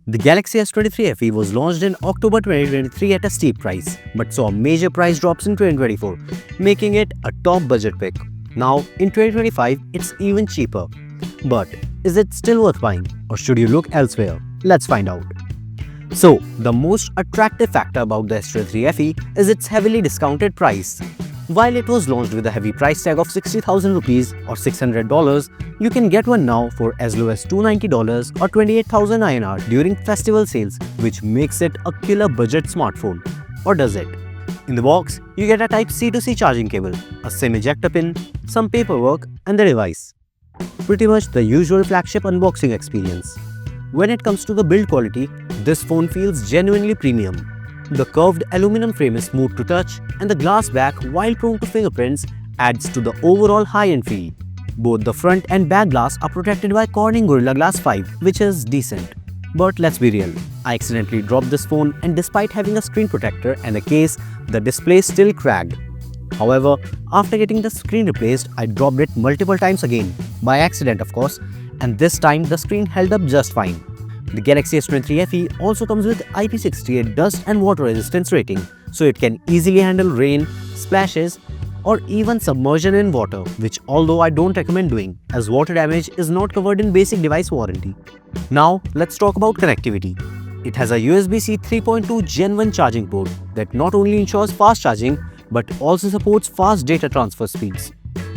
The Galaxy S23 FE was launched in October 2023 at a steep price, but saw major price drops in 2024, making it a top budget pick. Now, in 2025, it's even cheaper. But is it still worth buying, or should you look elsewhere? Let's find out. So, the most attractive factor about the S23 FE is its heavily discounted price. While it was launched with a heavy price tag of 60,000 rupees or $600, you can get one now for as low as $290 or 28,000 INR during festival sales, which makes it a killer budget smartphone. Or does it? In the box, you get a Type-C to C charging cable, a SIM ejector pin, some paperwork, and the device. Pretty much the usual flagship unboxing experience. When it comes to the build quality, this phone feels genuinely premium. The curved aluminum frame is smooth to touch, and the glass back, while prone to fingerprints, adds to the overall high-end feel. Both the front and back glass are protected by Corning Gorilla Glass 5, which is decent. But let's be real, I accidentally dropped this phone, and despite having a screen protector and a case, the display still cracked. However, after getting the screen replaced, I dropped it multiple times again, by accident of course, and this time the screen held up just fine. The Galaxy S23 FE also comes with IP68 dust and water resistance rating, so it can easily handle rain, splashes, or even submersion in water, which although I don't recommend doing, as water damage is not covered in basic device warranty. Now, let's talk about connectivity. It has a USB-C 3.2 Gen 1 charging port that not only ensures fast charging, but also supports fast data transfer speeds.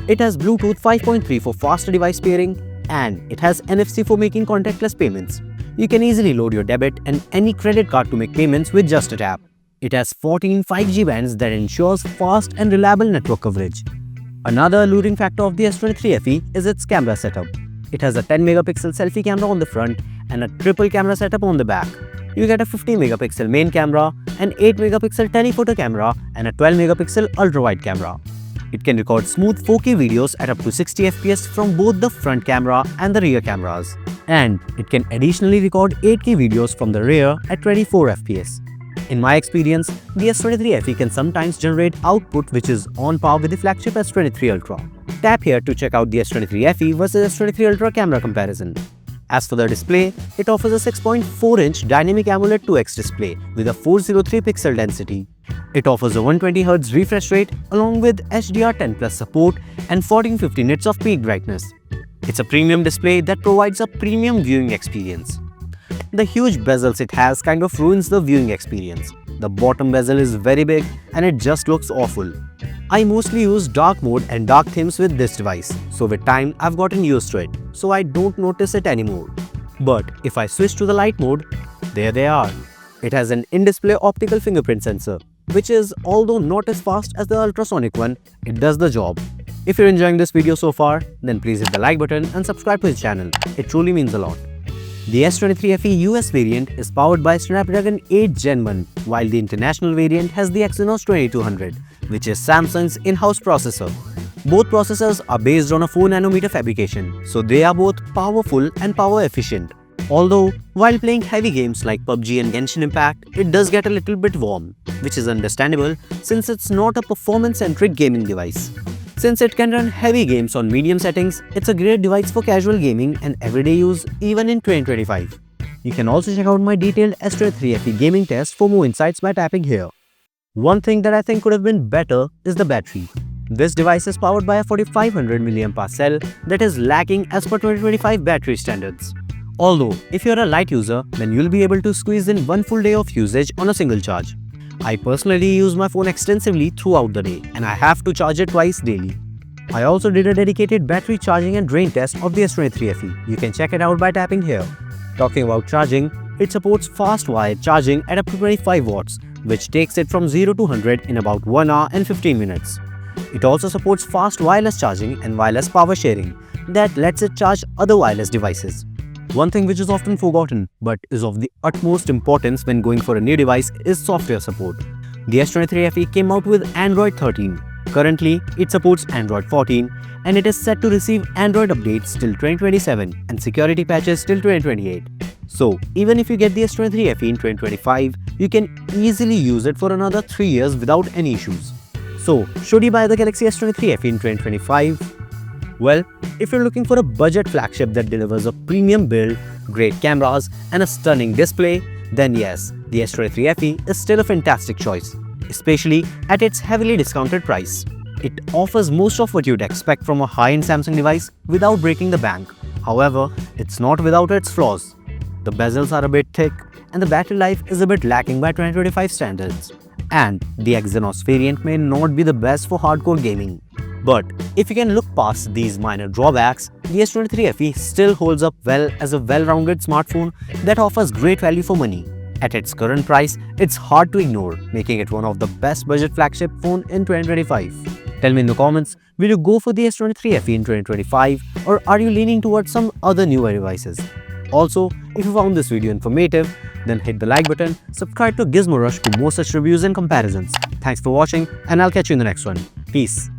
It has Bluetooth 5.3 for faster device pairing, and it has NFC for making contactless payments. You can easily load your debit and any credit card to make payments with just a tap. It has 14 5G bands that ensures fast and reliable network coverage. Another alluring factor of the S23 FE is its camera setup. It has a 10-megapixel selfie camera on the front and a triple camera setup on the back. You get a 50-megapixel main camera, an 8-megapixel telephoto camera, and a 12-megapixel ultra-wide camera. It can record smooth 4K videos at up to 60 FPS from both the front camera and the rear cameras. And it can additionally record 8K videos from the rear at 24 FPS. In my experience, the S23 FE can sometimes generate output which is on par with the flagship S23 Ultra. Tap here to check out the S23 FE versus S23 Ultra camera comparison. As for the display, it offers a 6.4-inch dynamic AMOLED 2X display with a 403 pixel density. It offers a 120Hz refresh rate along with HDR10+ support and 1450 nits of peak brightness. It's a premium display that provides a premium viewing experience. The huge bezels it has kind of ruins the viewing experience. The bottom bezel is very big and it just looks awful. I mostly use dark mode and dark themes with this device, so with time I've gotten used to it, so I don't notice it anymore. But if I switch to the light mode, there they are. It has an in-display optical fingerprint sensor, which is, although not as fast as the ultrasonic one, it does the job. If you're enjoying this video so far, then please hit the like button and subscribe to the channel. It truly means a lot. The S23 FE US variant is powered by Snapdragon 8 Gen 1, while the international variant has the Exynos 2200, which is Samsung's in-house processor. Both processors are based on a 4nm fabrication, so they are both powerful and power efficient. Although, while playing heavy games like PUBG and Genshin Impact, it does get a little bit warm, which is understandable since it's not a performance-centric gaming device. Since it can run heavy games on medium settings, it's a great device for casual gaming and everyday use even in 2025. You can also check out my detailed S23 FE gaming test for more insights by tapping here. One thing that I think could have been better is the battery. This device is powered by a 4500 mAh cell that is lacking as per 2025 battery standards. Although, if you're a light user, then you'll be able to squeeze in one full day of usage on a single charge. I personally use my phone extensively throughout the day and I have to charge it twice daily. I also did a dedicated battery charging and drain test of the S23 FE. You can check it out by tapping here. Talking about charging, it supports fast wired charging at up to 25 watts, which takes it from 0 to 100 in about 1 hour and 15 minutes. It also supports fast wireless charging and wireless power sharing that lets it charge other wireless devices. One thing which is often forgotten but is of the utmost importance when going for a new device is software support. The S23 FE came out with Android 13. Currently, it supports Android 14 and it is set to receive Android updates till 2027 and security patches till 2028. So, even if you get the S23 FE in 2025, you can easily use it for another 3 years without any issues. So, should you buy the Galaxy S23 FE in 2025? Well, if you're looking for a budget flagship that delivers a premium build, great cameras, and a stunning display, then yes, the S23 FE is still a fantastic choice, especially at its heavily discounted price. It offers most of what you'd expect from a high-end Samsung device without breaking the bank. However, it's not without its flaws. The bezels are a bit thick, and the battery life is a bit lacking by 2025 standards. And the Exynos variant may not be the best for hardcore gaming. But if you can look past these minor drawbacks, the S23 FE still holds up well as a well-rounded smartphone that offers great value for money. At its current price, it's hard to ignore, making it one of the best budget flagship phone in 2025. Tell me in the comments, will you go for the S23 FE in 2025 or are you leaning towards some other newer devices? Also, if you found this video informative, then hit the like button, subscribe to Gizmo Rush for more such reviews and comparisons. Thanks for watching and I'll catch you in the next one. Peace.